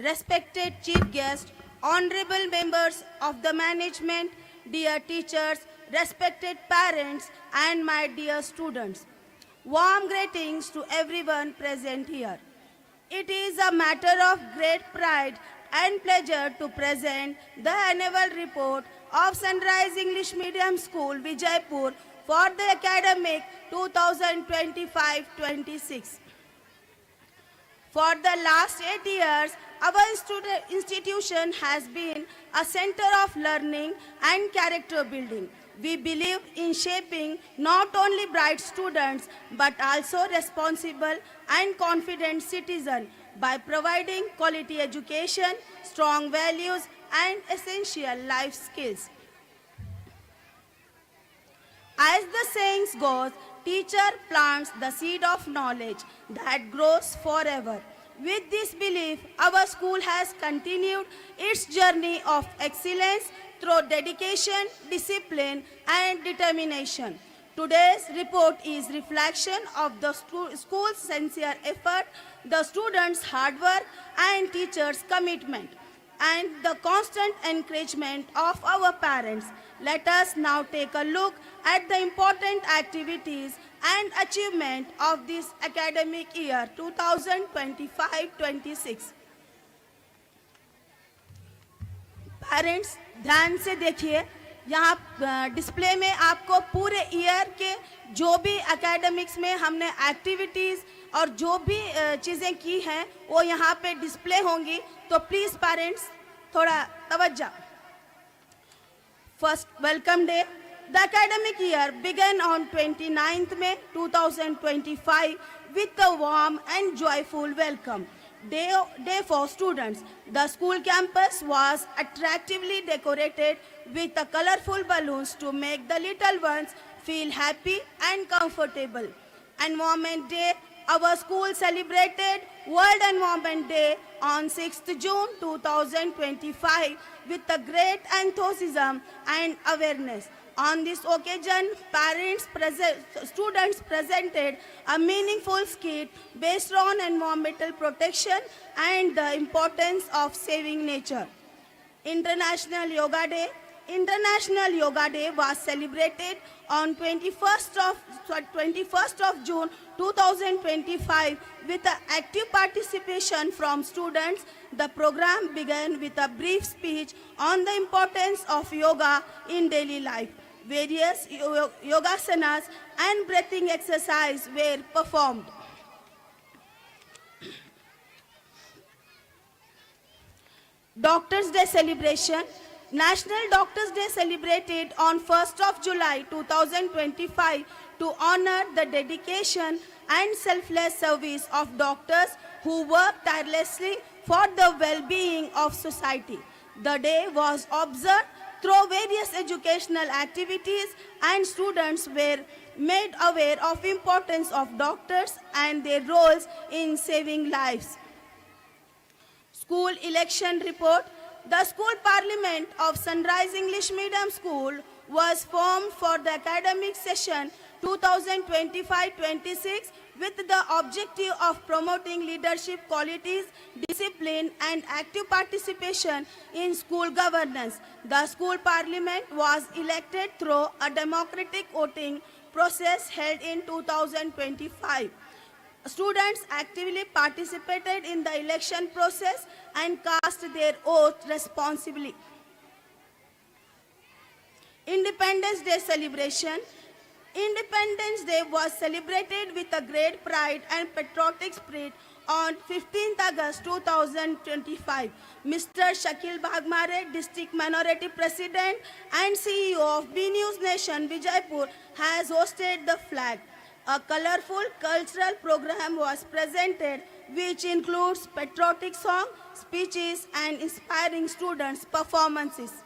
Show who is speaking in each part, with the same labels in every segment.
Speaker 1: respected chief guest, honorable members of the management, dear teachers, respected parents, and my dear students. Warm greetings to everyone present here. It is a matter of great pride and pleasure to present the annual report of Sunrise English Medium School, Vijaypur, for the academic 2025-26. For the last 8 years, our institution has been a center of learning and character building. We believe in shaping not only bright students but also responsible and confident citizens by providing quality education, strong values, and essential life skills. As the saying goes, teacher plants the seed of knowledge that grows forever. With this belief, our school has continued its journey of excellence through dedication, discipline, and determination. Today's report is reflection of the school's sincere effort, the students' hard work, and teachers' commitment, and the constant encouragement of our parents. Let us now take a look at the important activities and achievement of this academic year 2025-26. Parents ध्यान से देखिए, यहाँ display में आपको पूरे year के जो भी एकेडमिक्स में हमने एक्टिविटीज़ और जो भी चीज़ें की हैं वो यहाँ पे डिस्प्ले होंगी, तो प्लीज़ पेरेंट्स थोड़ा तवज्जो. First welcome day. The academic year began on 29th May 2025 with a warm and joyful welcome day for students. The school campus was attractively decorated with a colorful balloons to make the little ones feel happy and comfortable. Environment Day. Our school celebrated World Environment Day on 6th June 2025 with a great enthusiasm and awareness. On this occasion, students presented a meaningful skit based on environmental protection and the importance of saving nature. International Yoga Day. International Yoga Day was celebrated on 21st of June 2025 with active participation from students. The program began with a brief speech on the importance of yoga in daily life. Various yogasanas and breathing exercises were performed. Doctors' Day celebration. National Doctors' Day celebrated on 1st of July 2025 to honor the dedication and selfless service of doctors who work tirelessly for the well-being of society. The day was observed through various educational activities, and students were made aware of the importance of doctors and their roles in saving lives. School election report. The school parliament of Sunrise English Medium School was formed for the academic session 2025-26 with the objective of promoting leadership qualities, discipline, and active participation in school governance. The school parliament was elected through a democratic voting process held in 2025. Students actively participated in the election process and cast their oath responsibly. Independence Day celebration. Independence Day was celebrated with a great pride and patriotic spirit on 15th August 2025. Mr. Shakil Bhagmare, District Minority President and CEO of B News Nation Vijaypur, has hosted the flag. A colorful cultural program was presented which includes patriotic song, speeches, and inspiring students' performances.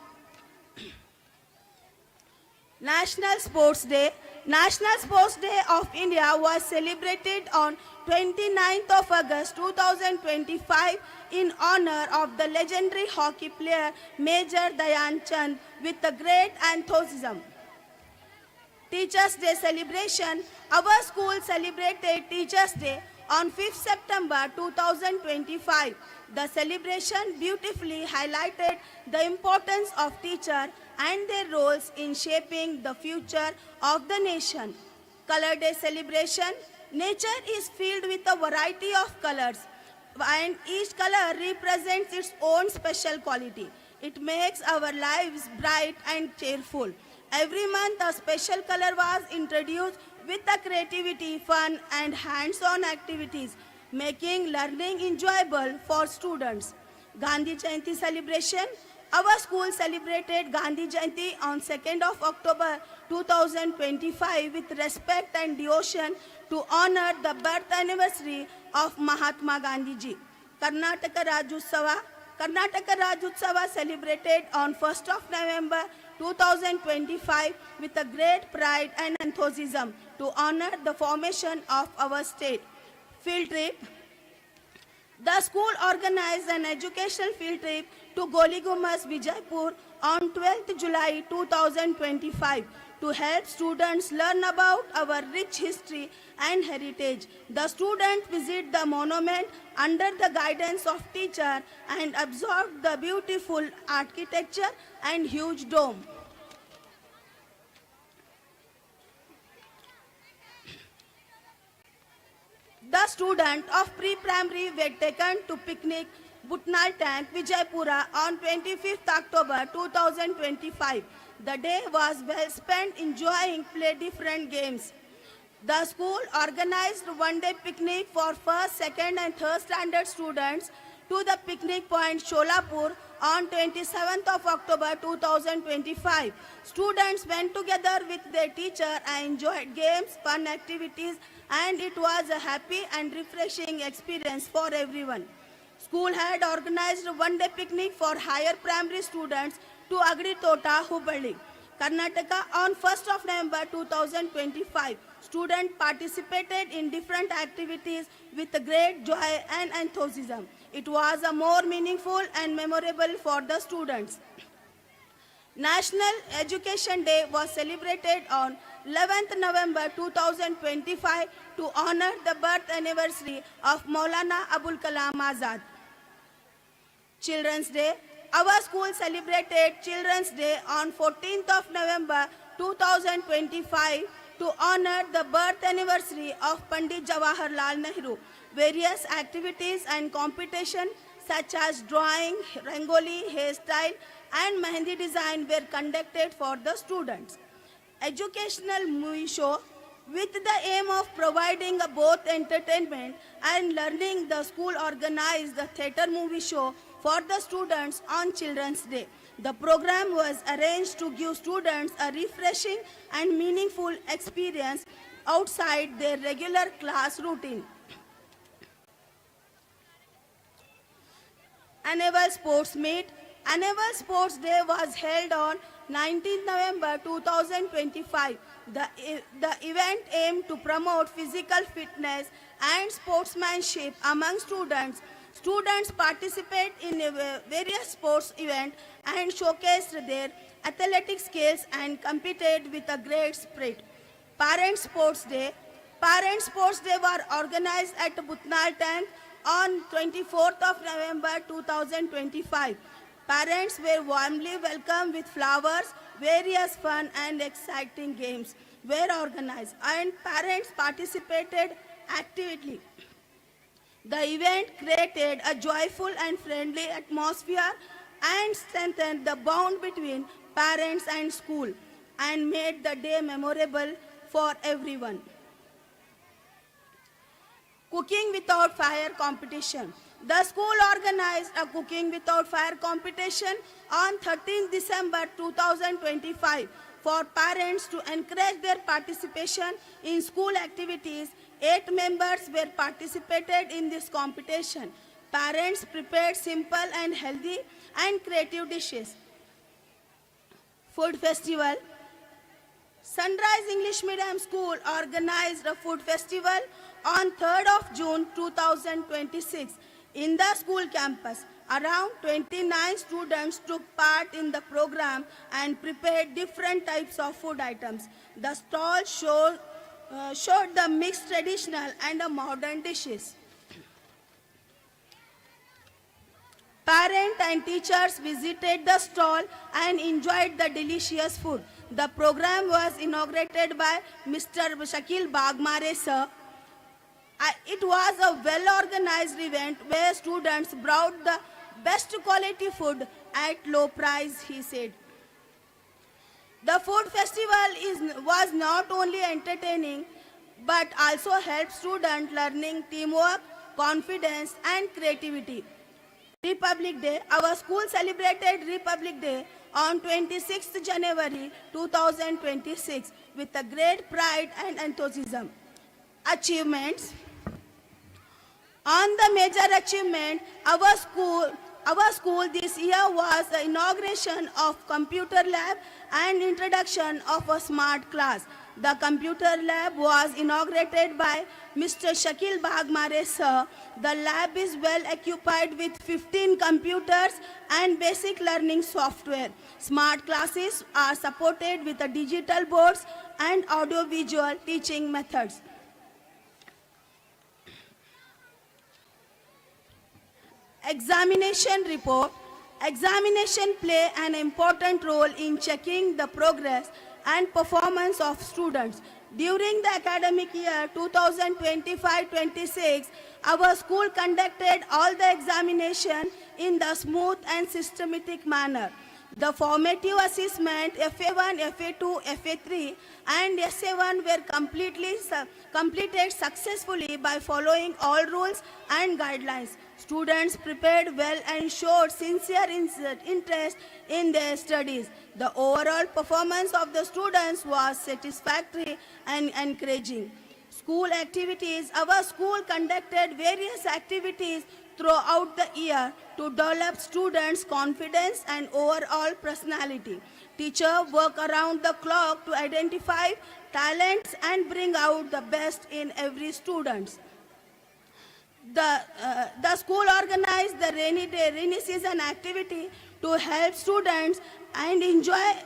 Speaker 1: National Sports Day. National Sports Day of India was celebrated on 29th of August 2025 in honor of the legendary hockey player Major Dhyan Chand with a great enthusiasm. Teachers' Day celebration. Our school celebrated Teachers' Day on 5th September 2025. The celebration beautifully highlighted the importance of teachers and their roles in shaping the future of the nation. Color Day celebration. Nature is filled with a variety of colors, and each color represents its own special quality. It makes our lives bright and cheerful. Every month, a special color was introduced with the creativity, fun, and hands-on activities, making learning enjoyable for students. Gandhi Jayanti celebration. Our school celebrated Gandhi Jayanti on 2nd of October 2025 with respect and devotion to honor the birth anniversary of Mahatma Gandhi ji. Karnataka Rajyotsava. Karnataka Rajyotsava celebrated on 1st of November 2025 with a great pride and enthusiasm to honor the formation of our state. Field trip. The school organized an educational field trip to Goligumas, Vijaypur on 12th July 2025 to help students learn about our rich history and heritage. The students visit the monument under the guidance of teacher and absorb the beautiful architecture and huge dome. The students of pre-primary were taken to picnic Butnal Tank, Vijaypura on 25th October 2025. The day was well spent enjoying play different games. The school organized one-day picnic for first, second and third standard students to the picnic point Sholapur on 27th of October 2025. Students went together with their teacher and enjoyed games, fun activities, and it was a happy and refreshing experience for everyone. School had organized a one-day picnic for higher primary students to Agritota, Hubballi, Karnataka on 1st of November 2025. Students participated in different activities with great joy and enthusiasm. It was a more meaningful and memorable for the students. National Education Day was celebrated on 11th November 2025 to honor the birth anniversary of Maulana Abul Kalam Azad. Children's Day. Our school celebrated Children's Day on 14th of November 2025 to honor the birth anniversary of Pandit Jawaharlal Nehru. Various activities and competitions such as drawing, rangoli, hairstyle and mehendi design were conducted for the students. Educational movie show. With the aim of providing both entertainment and learning, the school organized the theatre movie show for the students on Children's Day. The program was arranged to give students a refreshing and meaningful experience outside their regular class routine. Annual Sports Meet. Annual Sports Day was held on 19th November 2025. The event aimed to promote physical fitness and sportsmanship among students. Students participate in various sports events and showcased their athletic skills and competed with a great spirit. Parents Sports Day. Parents Sports Day were organized at Butnal Tank on 24th of November 2025. Parents were warmly welcomed with flowers. Various fun and exciting games were organized and parents participated actively. The event created a joyful and friendly atmosphere and strengthened the bond between parents and school and made the day memorable for everyone. Cooking Without Fire competition. The school organized a Cooking Without Fire competition on 13 December 2025 for parents to encourage their participation in school activities. 8 members were participated in this competition. Parents prepared simple and healthy and creative dishes. Food Festival. Sunrise English Medium School organized a food festival on 3rd of June 2026 in the school campus. Around 29 students took part in the program and prepared different types of food items. The stall showed the mixed traditional and the modern dishes. Parents and teachers visited the stall and enjoyed the delicious food. The program was inaugurated by Mr. Shakil Bagmare sir. It was a well-organized event where students brought the best quality food at low price, he said. The food festival was not only entertaining but also helped students learning teamwork, confidence and creativity. Republic Day. Our school celebrated Republic Day on 26th January 2026 with a great pride and enthusiasm. Achievements. On the major achievement, our school this year was the inauguration of computer lab and introduction of a smart class. The computer lab was inaugurated by Mr. Shakil Bagmare sir. The lab is well equipped with 15 computers and basic learning software. Smart classes are supported with the digital boards and audio-visual teaching methods. Examination report. Examination play an important role in checking the progress and performance of students. During the academic year 2025-26, our school conducted all the examination in the smooth and systematic manner. The formative assessment FA1, FA2, FA3 and SA1 were completed successfully by following all rules and guidelines. Students prepared well and showed sincere interest in their studies. The overall performance of the students was satisfactory and encouraging. School activities. Our school conducted various activities throughout the year to develop students' confidence and overall personality. Teachers work around the clock to identify talents and bring out the best in every student. The school organized the rainy season activity to help students and enjoy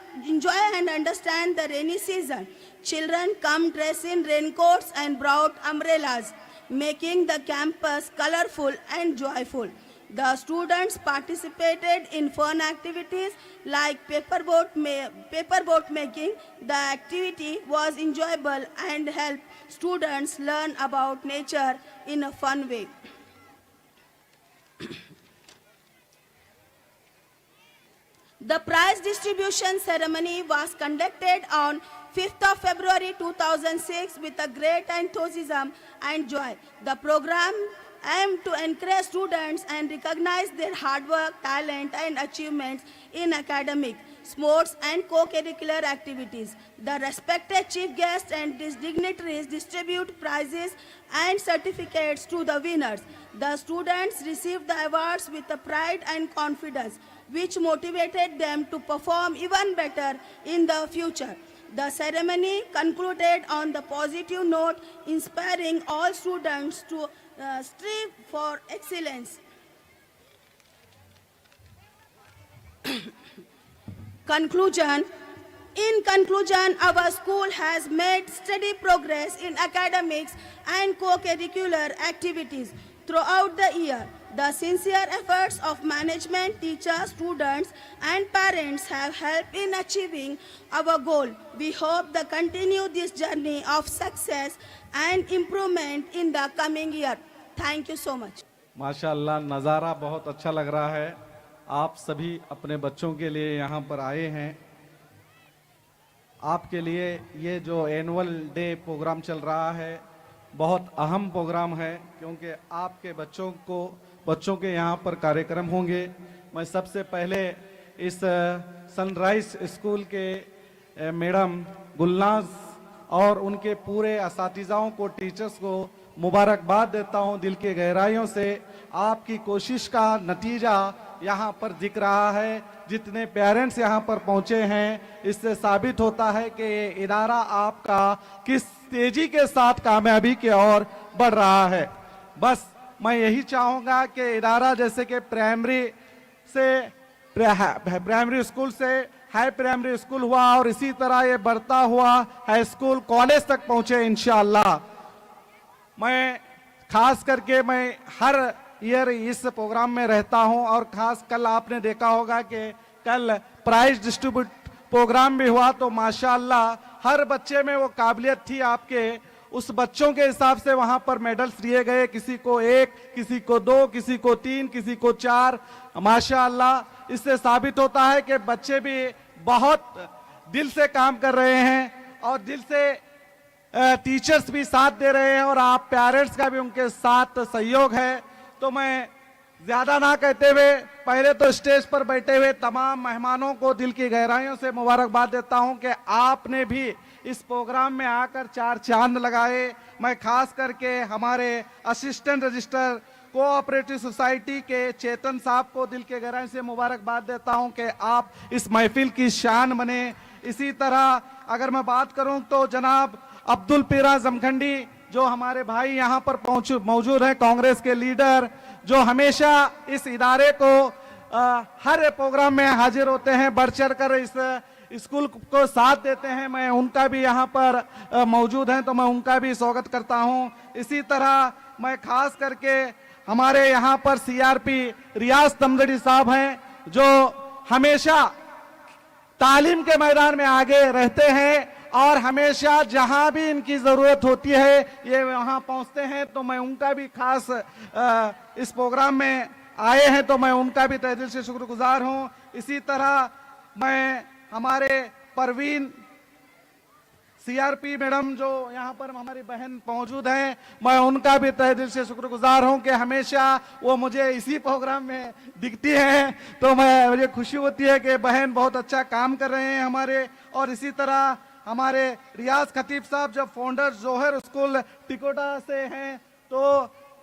Speaker 1: and understand the rainy season. Children come dressed in raincoats and brought umbrellas, making the campus colorful and joyful. The students participated in fun activities like paperboat making. The activity was enjoyable and helped students learn about nature in a fun way. The prize distribution ceremony was conducted on 5th of February 2006 with a great enthusiasm and joy. The program aimed to encourage students and recognize their hard work, talent and achievements in academic, sports and co-curricular activities. The respected chief guests and dignitaries distribute prizes and certificates to the winners. The students received the awards with a pride and confidence, which motivated them to perform even better in the future. The ceremony concluded on the positive note, inspiring all students to strive for excellence. Conclusion. In conclusion, our school has made steady progress in academics and co-curricular activities throughout the year. The sincere efforts of management, teachers, students and parents have helped in achieving our goal. We hope to continue this journey of success and improvement in the coming year. Thank you so much.
Speaker 2: माशाअल्लाह, नज़ारा बहुत अच्छा लग रहा है। आप सभी अपने बच्चों के लिए यहाँ पर आए हैं। आपके लिए ये जो एनुअल डे प्रोग्राम चल रहा है बहुत अहम प्रोग्राम है, क्योंकि आपके बच्चों के यहाँ पर कार्यक्रम होंगे। मैं सबसे पहले इस सनराइज स्कूल के मैडम गुलनाज और उनके पूरे असातिज़ाओं को, टीचर्स को मुबारकबाद देता हूं दिल के गहराइयों से। आपकी कोशिश का नतीजा यहाँ पर दिख रहा है। जितने पेरेंट्स यहाँ पर पहुँचे हैं, इससे साबित होता है कि ये इदारा आपका किस तेजी के साथ कामयाबी की ओर बढ़ रहा है। बस मैं यही चाहूँगा कि इदारा जैसे कि प्राइमरी स्कूल से हाई प्राइमरी स्कूल हुआ और इसी तरह ये बढ़ता हुआ हाई स्कूल कॉलेज तक पहुंचे इंशाअल्लाह। मैं खास करके मैं हर ईयर इस प्रोग्राम में रहता हूं और खास कल आपने देखा होगा कि कल प्राइज डिस्ट्रीब्यूट प्रोग्राम भी हुआ, तो माशाअल्लाह हर बच्चे में वो काबिलियत थी आपके, उस बच्चों के हिसाब से वहां पर मेडल्स दिए गए, किसी को 1, किसी को 2, किसी को 3, किसी को 4। माशाअल्लाह इससे साबित होता है कि बच्चे भी बहुत दिल से काम कर रहे हैं और दिल से टीचर्स भी साथ दे रहे हैं और आप पेरेंट्स का भी उनके साथ सहयोग है। तो मैं ज्यादा ना कहते हुए पहले तो स्टेज पर बैठे हुए तमाम मेहमानों को दिल की गहराइयों से मुबारकबाद देता हूं कि आपने भी इस प्रोग्राम में आकर 4 चांद लगाए। मैं खास करके हमारे असिस्टेंट रजिस्ट्रार कोऑपरेटिव सोसाइटी के चेतन साहब को दिल के गहराई से मुबारकबाद देता हूं कि आप इस महफिल की शान बने। इसी तरह अगर मैं बात करूं तो जनाब अब्दुल पीरा जमखंडी जो हमारे भाई यहाँ पर मौजूद हैं, कांग्रेस के लीडर जो हमेशा इस इदारे को हर प्रोग्राम में हाजिर होते हैं, बढ़ चढ़ कर इस स्कूल को साथ देते हैं, मैं उनका भी यहाँ पर मौजूद हैं तो मैं उनका भी स्वागत करता हूँ। इसी तरह मैं खास करके हमारे यहाँ पर सीआरपी रियाज तमगड़ी साहब हैं जो हमेशा तालीम के मैदान में आगे रहते हैं और हमेशा जहां भी इनकी जरूरत होती है ये वहां पहुंचते हैं, तो मैं उनका भी खास इस प्रोग्राम में आए हैं तो मैं उनका भी तहे दिल से शुक्रगुजार हूं। इसी तरह मैं हमारे परवीन सीआरपी मैडम जो यहाँ पर हमारी बहन मौजूद हैं, मैं उनका भी तहे दिल से शुक्रगुजार हूं कि हमेशा वो मुझे इसी प्रोग्राम में दिखती हैं, तो मुझे खुशी होती है कि बहन बहुत अच्छा काम कर रहे हैं हमारे। और इसी तरह हमारे रियाज खतीब साहब जो फाउंडर जोहर स्कूल टिकोटा से हैं, तो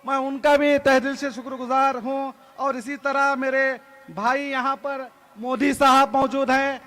Speaker 2: मैं उनका भी तहे दिल से शुक्रगुजार हूं। और इसी तरह मेरे भाई यहाँ पर मोदी साहब मौजूद हैं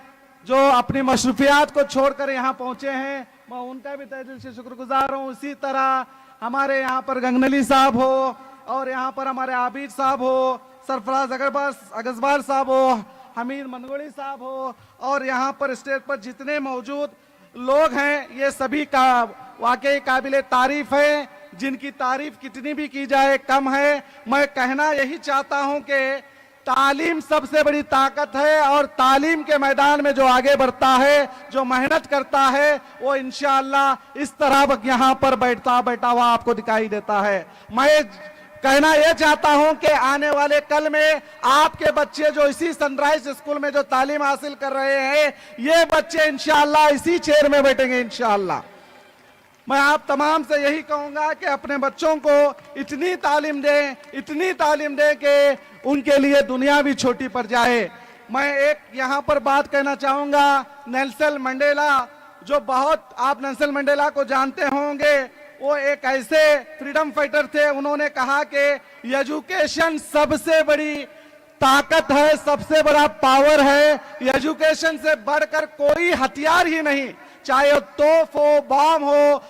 Speaker 2: जो अपनी मशरूफियात को छोड़कर यहाँ पहुंचे हैं, मैं उनका भी तहे दिल से शुक्रगुजार हूँ। इसी तरह हमारे यहाँ पर गंगनली साहब हो और यहाँ पर हमारे आबिद साहब हो, सरफराज अगजबार साहब हो, हमीद मनगोड़ी साहब हो और यहाँ पर स्टेज पर जितने मौजूद लोग हैं ये सभी का वाकई काबिले तारीफ है, जिनकी तारीफ कितनी भी की जाए कम है। मैं कहना यही चाहता हूं कि तालीम सबसे बड़ी ताकत है और तालीम के मैदान में जो आगे बढ़ता है, जो मेहनत करता है, वो इंशाअल्लाह इस तरह यहाँ पर बैठा हुआ आपको दिखाई देता है। मैं कहना यह चाहता हूं कि आने वाले कल में आपके बच्चे जो इसी सनराइज स्कूल में जो तालीम हासिल कर रहे हैं, ये बच्चे इंशाअल्लाह इसी चेयर में बैठेंगे इंशाअल्लाह। मैं आप तमाम से यही कहूंगा कि अपने बच्चों को इतनी तालीम दें कि उनके लिए दुनिया भी छोटी पड़ जाए। मैं एक यहाँ पर बात कहना चाहूंगा, नेल्सन मंडेला जो आप नेल्सन मंडेला को जानते होंगे, वो एक ऐसे फ्रीडम फाइटर थे, उन्होंने कहा कि एजुकेशन सबसे बड़ी ताकत है, सबसे बड़ा पावर है, एजुकेशन से बढ़कर कोई हथियार ही नहीं, चाहे तोप हो, बम हो,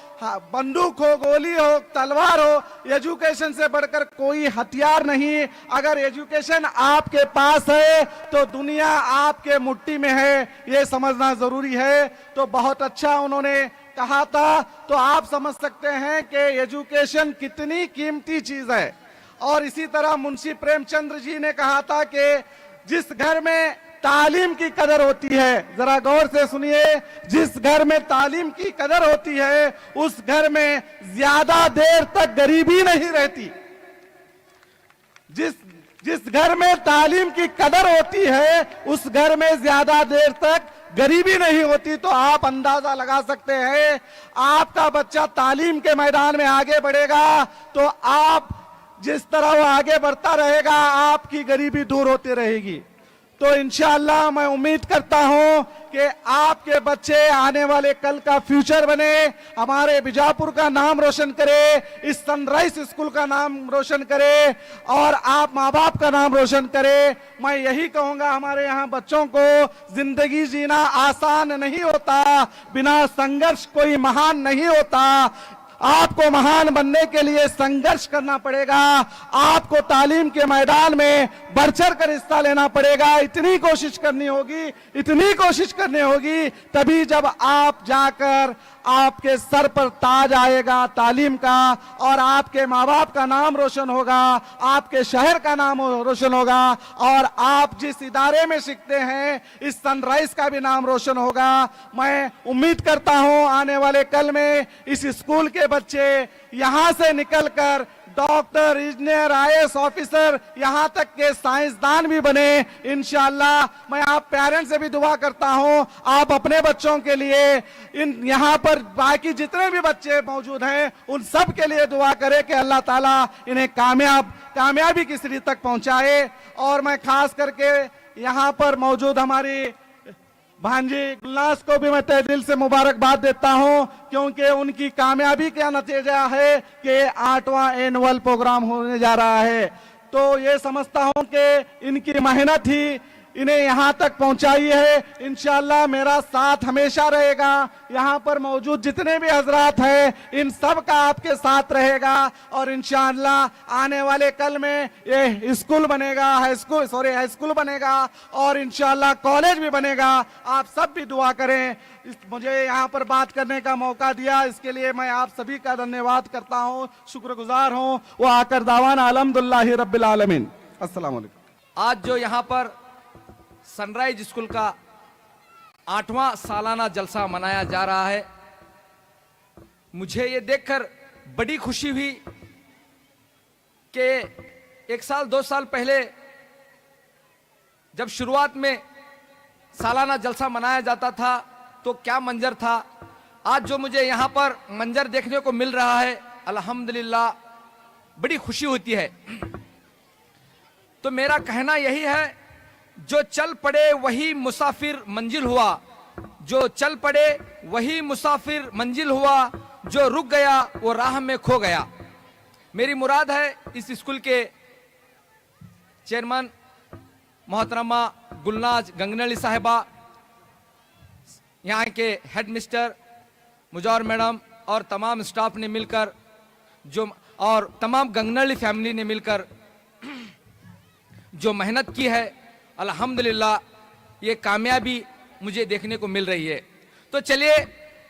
Speaker 2: बंदूक हो, गोली हो, तलवार हो, एजुकेशन से बढ़कर कोई हथियार नहीं। अगर एजुकेशन आपके पास है तो दुनिया आपके मुट्ठी में है, ये समझना जरूरी है। तो बहुत अच्छा उन्होंने कहा था, तो आप समझ सकते हैं कि एजुकेशन कितनी कीमती चीज है। और इसी तरह मुंशी प्रेमचंद्र जी ने कहा था कि जिस घर में तालीम की कदर होती है, जरा गौर से सुनिए, जिस घर में तालीम की कदर होती है उस घर में ज्यादा देर तक गरीबी नहीं रहती। जिस घर में तालीम की कदर होती है उस घर में ज्यादा देर तक गरीबी नहीं होती। तो आप अंदाजा लगा सकते हैं, आपका बच्चा तालीम के मैदान में आगे बढ़ेगा तो आप जिस तरह वो आगे बढ़ता रहेगा आपकी गरीबी दूर होती रहेगी। तो इंशाअल्लाह मैं उम्मीद करता हूं कि आपके बच्चे आने वाले कल का फ्यूचर बने, हमारे बीजापुर का नाम रोशन करे, इस सनराइज स्कूल का नाम रोशन करे और आप माँ बाप का नाम रोशन करे। मैं यही कहूंगा, हमारे यहाँ बच्चों को जिंदगी जीना आसान नहीं होता, बिना संघर्ष कोई महान नहीं होता। आपको महान बनने के लिए संघर्ष करना पड़ेगा, आपको तालीम के मैदान में बढ़ चढ़ कर हिस्सा लेना पड़ेगा। इतनी कोशिश करनी होगी, इतनी कोशिश करनी होगी, तभी जब आप जाकर आपके सर पर ताज आएगा तालीम का, और आपके माँ बाप का नाम रोशन होगा, आपके शहर का नाम रोशन होगा, और आप जिस इदारे में सीखते हैं इस सनराइज का भी नाम रोशन होगा। मैं उम्मीद करता हूं आने वाले कल में इस स्कूल के बच्चे यहां से निकलकर डॉक्टर, इंजीनियर, आईएएस ऑफिसर, यहां तक के साइंसदान भी बने इंशाअल्लाह। मैं आप पेरेंट्स से भी दुआ करता हूं, आप अपने बच्चों के लिए, इन यहां पर बाकी जितने भी बच्चे मौजूद हैं उन सब के लिए दुआ करें कि अल्लाह ताला इन्हें कामयाबी की सीढ़ी तक पहुंचाए। और मैं खास करके यहां पर मौजूद हमारी भांजी गुलनाज को भी मैं तहे दिल से मुबारकबाद देता हूं, क्योंकि उनकी कामयाबी का नतीजा है कि 8वां एनुअल प्रोग्राम होने जा रहा है। तो ये समझता हूं कि इनकी मेहनत ही इन्हें यहां तक पहुंचाई है। इंशाअल्लाह मेरा साथ हमेशा रहेगा, यहां पर मौजूद जितने भी हजरात हैं इन सब का आपके साथ रहेगा, और इंशाअल्लाह आने वाले कल में ये स्कूल बनेगा, हाई स्कूल बनेगा, और इंशाअल्लाह कॉलेज भी बनेगा। आप सब भी दुआ करें। मुझे यहाँ पर बात करने का मौका दिया, इसके लिए मैं आप सभी का धन्यवाद करता हूँ, शुक्रगुजार हूँ। वो आकर दावाना अल्हम्दुलिल्लाहि रब्बिल आलमीन। अस्सलाम वालेकुम।
Speaker 3: आज जो यहाँ पर सनराइज स्कूल का 8वां सालाना जलसा मनाया जा रहा है, मुझे ये देखकर बड़ी खुशी हुई कि 1 साल 2 साल पहले जब शुरुआत में सालाना जलसा मनाया जाता था तो क्या मंजर था। आज जो मुझे यहाँ पर मंजर देखने को मिल रहा है, अल्हम्दुलिल्लाह बड़ी खुशी होती है। तो मेरा कहना यही है, जो चल पड़े वही मुसाफिर मंजिल हुआ, जो चल पड़े वही मुसाफिर मंजिल हुआ, जो रुक गया वो राह में खो गया। मेरी मुराद है इस स्कूल के चेयरमैन मोहतरमा गुलनाज गंगनली साहिबा, यहाँ के हेड मिस्टर मुजौर मैडम और तमाम स्टाफ ने मिलकर और तमाम गंगनली फैमिली ने मिलकर जो मेहनत की है, अल्हम्दुलिल्लाह ये कामयाबी मुझे देखने को मिल रही है। तो चलिए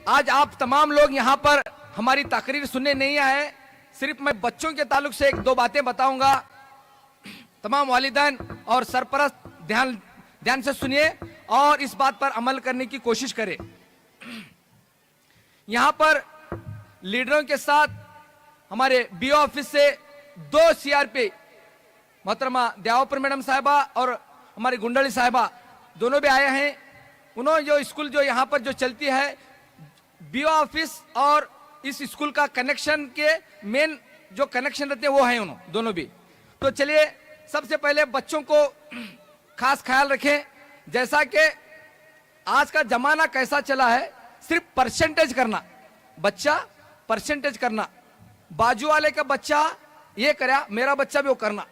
Speaker 3: आज आप तमाम लोग यहाँ पर हमारी तकरीर सुनने नहीं आए, सिर्फ मैं बच्चों के ताल्लुक से 1-2 बातें बताऊंगा। तमाम वालिदैन और सरपरस्त ध्यान से सुनिए और इस बात पर अमल करने की कोशिश करें। यहाँ पर लीडरों के साथ हमारे बीओ ऑफिस से 2 सीआरपी मोहतरमा दयावर मैडम साहिबा और हमारी गुंडली साहिबा दोनों भी आए हैं। उन्होंने जो स्कूल जो यहाँ पर जो चलती है, बीओ ऑफिस और इस स्कूल का कनेक्शन के मेन जो कनेक्शन रहते हैं वो हैं उन्होंने दोनों भी। तो चलिए सबसे पहले बच्चों को खास ख्याल रखें। जैसा कि आज का जमाना कैसा चला है, सिर्फ परसेंटेज करना, बच्चा परसेंटेज करना, बाजू वाले का बच्चा ये करा मेरा बच्चा भी वो करना,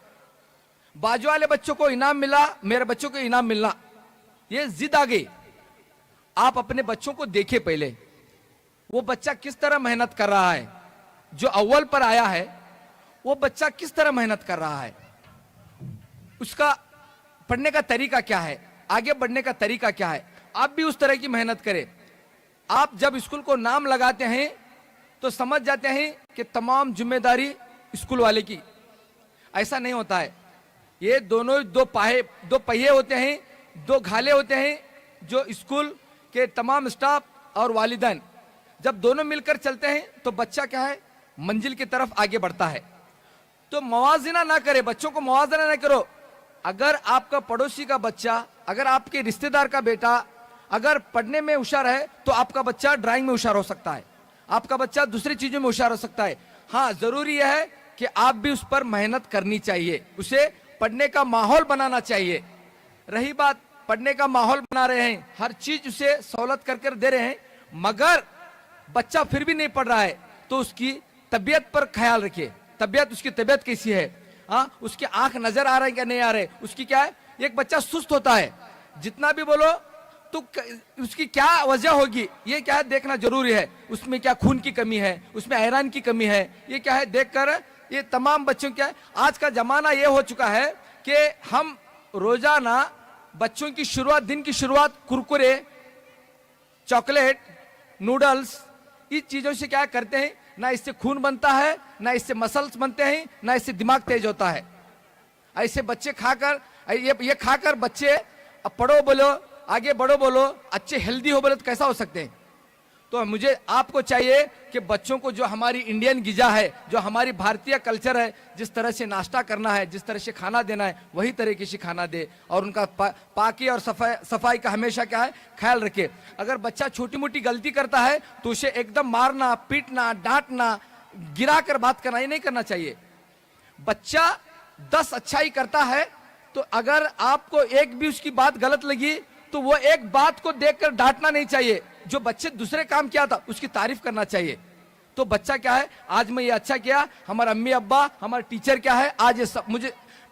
Speaker 3: बाजू वाले बच्चों को इनाम मिला मेरे बच्चों को इनाम मिलना, ये जिद आ गई। आप अपने बच्चों को देखिए, पहले वो बच्चा किस तरह मेहनत कर रहा है, जो अव्वल पर आया है वो बच्चा किस तरह मेहनत कर रहा है, उसका पढ़ने का तरीका क्या है, आगे बढ़ने का तरीका क्या है। आप भी उस तरह की मेहनत करें। आप जब स्कूल को नाम लगाते हैं तो समझ जाते हैं कि तमाम जिम्मेदारी स्कूल वाले की। ऐसा नहीं होता है। ये दोनों दो पहिए होते हैं, 2 घाले होते हैं, जो स्कूल के तमाम स्टाफ और वालिदैन जब दोनों मिलकर चलते हैं तो बच्चा क्या है, मंजिल की तरफ आगे बढ़ता है। तो मवाजना ना करे, बच्चों को मवाजना ना करो। अगर आपका पड़ोसी का बच्चा, अगर आपके रिश्तेदार का बेटा अगर पढ़ने में होशियार है तो आपका बच्चा ड्राइंग में होशियार हो सकता है, आपका बच्चा दूसरी चीजों में होशियार हो सकता है। हाँ, जरूरी यह है कि आप भी उस पर मेहनत करनी चाहिए, उसे पढ़ने का माहौल बनाना चाहिए। रही बात पढ़ने का माहौल बना रहे हैं, हर चीज उसे सहूलत कर दे रहे हैं, मगर बच्चा फिर भी नहीं पढ़ रहा है तो उसकी तबीयत पर ख्याल रखिए। उसकी तबीयत कैसी है, हाँ, उसकी आंख नजर आ रहा है क्या नहीं आ रहे, उसकी क्या है। एक बच्चा सुस्त होता है, जितना भी बोलो तो उसकी क्या वजह होगी, ये क्या है देखना जरूरी है। उसमें क्या खून की कमी है, उसमें आयरन की कमी है, ये क्या है देखकर ये तमाम बच्चों क्या है। आज का जमाना ये हो चुका है कि हम रोजाना बच्चों की शुरुआत, दिन की शुरुआत कुरकुरे, चॉकलेट, नूडल्स, इस चीजों से क्या करते हैं, ना इससे खून बनता है, ना इससे मसल्स बनते हैं, ना इससे दिमाग तेज होता है। ऐसे बच्चे खाकर ये खाकर बच्चे अब पढ़ो बोलो, आगे बढ़ो बोलो, अच्छे हेल्दी हो बोलो तो कैसा हो सकते हैं। तो मुझे आपको चाहिए कि बच्चों को जो हमारी इंडियन गिजा है, जो हमारी भारतीय कल्चर है, जिस तरह से नाश्ता करना है, जिस तरह से खाना देना है, वही तरीके से खाना दे और उनका पाकी और सफाई का हमेशा क्या है ख्याल रखे। अगर बच्चा छोटी मोटी गलती करता है तो उसे एकदम मारना, पीटना, डांटना, गिरा कर बात करना, ये नहीं करना चाहिए। बच्चा 10 अच्छाई करता है तो अगर आपको एक भी उसकी बात गलत लगी तो वो एक बात को देखकर डांटना नहीं चाहिए। जो बच्चे दूसरे काम किया था उसकी तारीफ करना चाहिए। तो बच्चा क्या है, आज मैं ये अच्छा किया, हमारे अम्मी अब्बा, हमारे टीचर क्या है, आज ये सब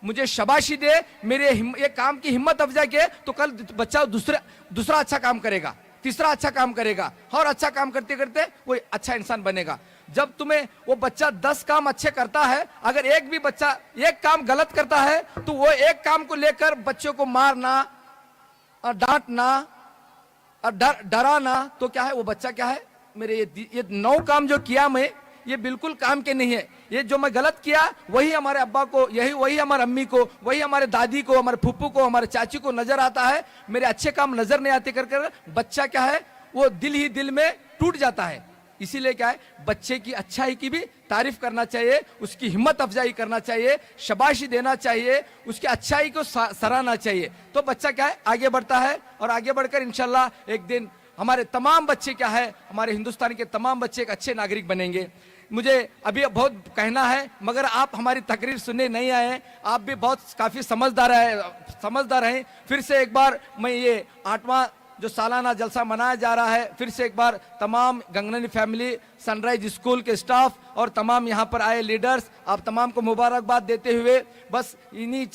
Speaker 3: मुझे शाबाशी दे, मेरे ये काम की हिम्मत अफजाई के, तो कल बच्चा दूसरा अच्छा काम करेगा, तीसरा अच्छा काम करेगा और अच्छा काम करते करते वो अच्छा इंसान बनेगा। जब तुम्हें वो बच्चा 10 काम अच्छे करता है, अगर एक भी बच्चा एक काम गलत करता है तो वो एक काम को लेकर बच्चों को मारना, डांटना और डराना, तो क्या है वो बच्चा क्या है, मेरे ये 9 काम जो किया मैं, ये बिल्कुल काम के नहीं है। ये जो मैं गलत किया वही हमारे अब्बा को, वही हमारे अम्मी को, वही हमारे दादी को, हमारे फूफू को, हमारे चाची को नजर आता है, मेरे अच्छे काम नजर नहीं आते कर बच्चा क्या है वो दिल ही दिल में टूट जाता है। इसीलिए क्या है, बच्चे की अच्छाई की भी तारीफ करना चाहिए, उसकी हिम्मत अफजाई करना चाहिए, शाबाशी देना चाहिए, उसकी अच्छाई को सराहना चाहिए। तो बच्चा क्या है आगे बढ़ता है और आगे बढ़कर इंशाल्लाह एक दिन हमारे तमाम बच्चे क्या है, हमारे हिंदुस्तान के तमाम बच्चे एक अच्छे नागरिक बनेंगे। मुझे अभी बहुत कहना है मगर आप हमारी तकरीर सुनने नहीं आए, आप भी बहुत काफी समझदार हैं। फिर से एक बार मैं ये 8वां जो सालाना जलसा मनाया जा रहा है, फिर से एक बार तमाम गंगननी फैमिली, सनराइज स्कूल के स्टाफ और तमाम यहाँ पर आए लीडर्स, आप तमाम को मुबारकबाद देते हुए बस इन्हीं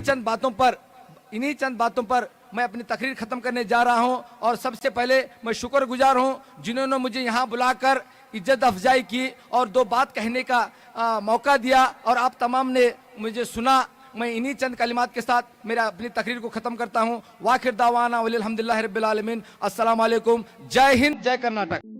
Speaker 3: चंद बातों पर मैं अपनी तकरीर खत्म करने जा रहा हूं। और सबसे पहले मैं शुक्रगुजार हूं जिन्होंने मुझे यहाँ बुलाकर इज्जत अफजाई की और 2 बात कहने का मौका दिया और आप तमाम ने मुझे सुना। मैं इन्हीं चंद कलिमात के साथ मेरा अपनी तकरीर को खत्म करता हूं। वाखिर दावाना वलिल हम्दुलिल्लाहि रब्बिल आलमीन। अस्सलाम वालेकुम। जय हिंद, जय कर्नाटक।